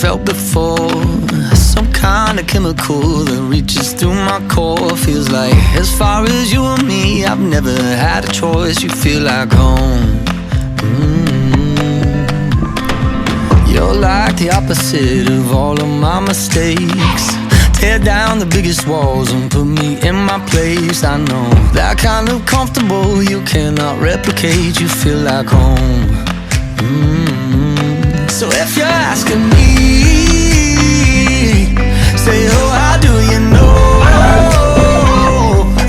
felt before. Some kind of chemical that reaches through my core. Feels like as far as you and me, I've never had a choice. You feel like home. You're like the opposite of all of my mistakes. Tear down the biggest walls and put me in my place. I know that kind of comfortable you cannot replicate. You feel like home. So if you're asking me, say, oh, how do you know?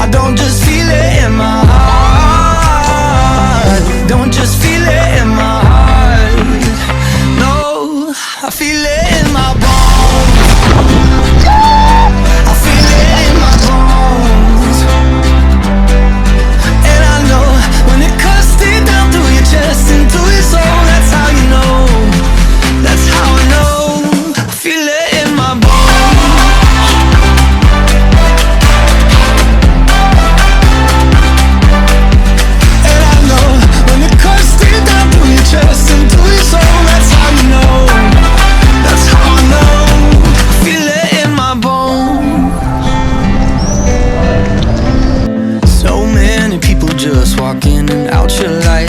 I don't just feel it in my heart. Don't just feel it in my heart. No, I feel it in my bones. I feel it in my bones. And I know when it cuts deep down through your chest and through your soul, that's how you know. That's how I know. I feel it in my bones. And I know when it cuts deep down through your chest and through your soul, that's how you know. That's how I know. I feel it in my bones. So many people just walk in and out your life.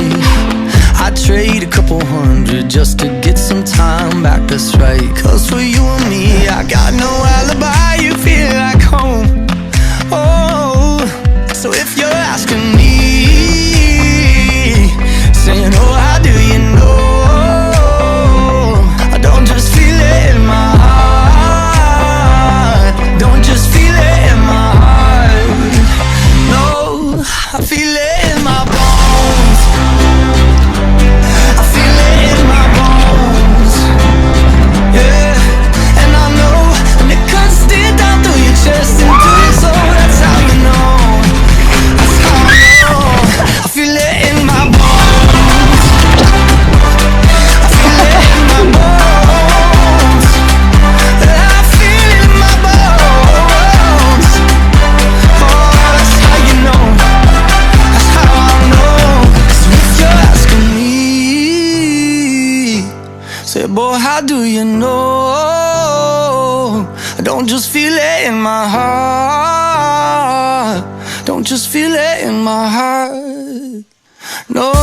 I'd trade a couple hundred just to get some time back, that's right. Cause for you and me, I got no alibi. You feel like home. Oh, so if you're asking me, saying, oh, how do you know? I don't just feel it in my heart. Don't just feel it in my heart. No, I feel it in my bones. I feel it in my bones. Yeah, and I know when it cuts deep down through your chest and through your soul, that's how you know. That's how I know. I feel it in my bones. I feel it in my bones. I feel it in my bones. Oh, that's how you know. That's how I know. So if you're asking me, say, boy, how do you know? I don't just feel it in my heart. Don't just feel it in my heart. No.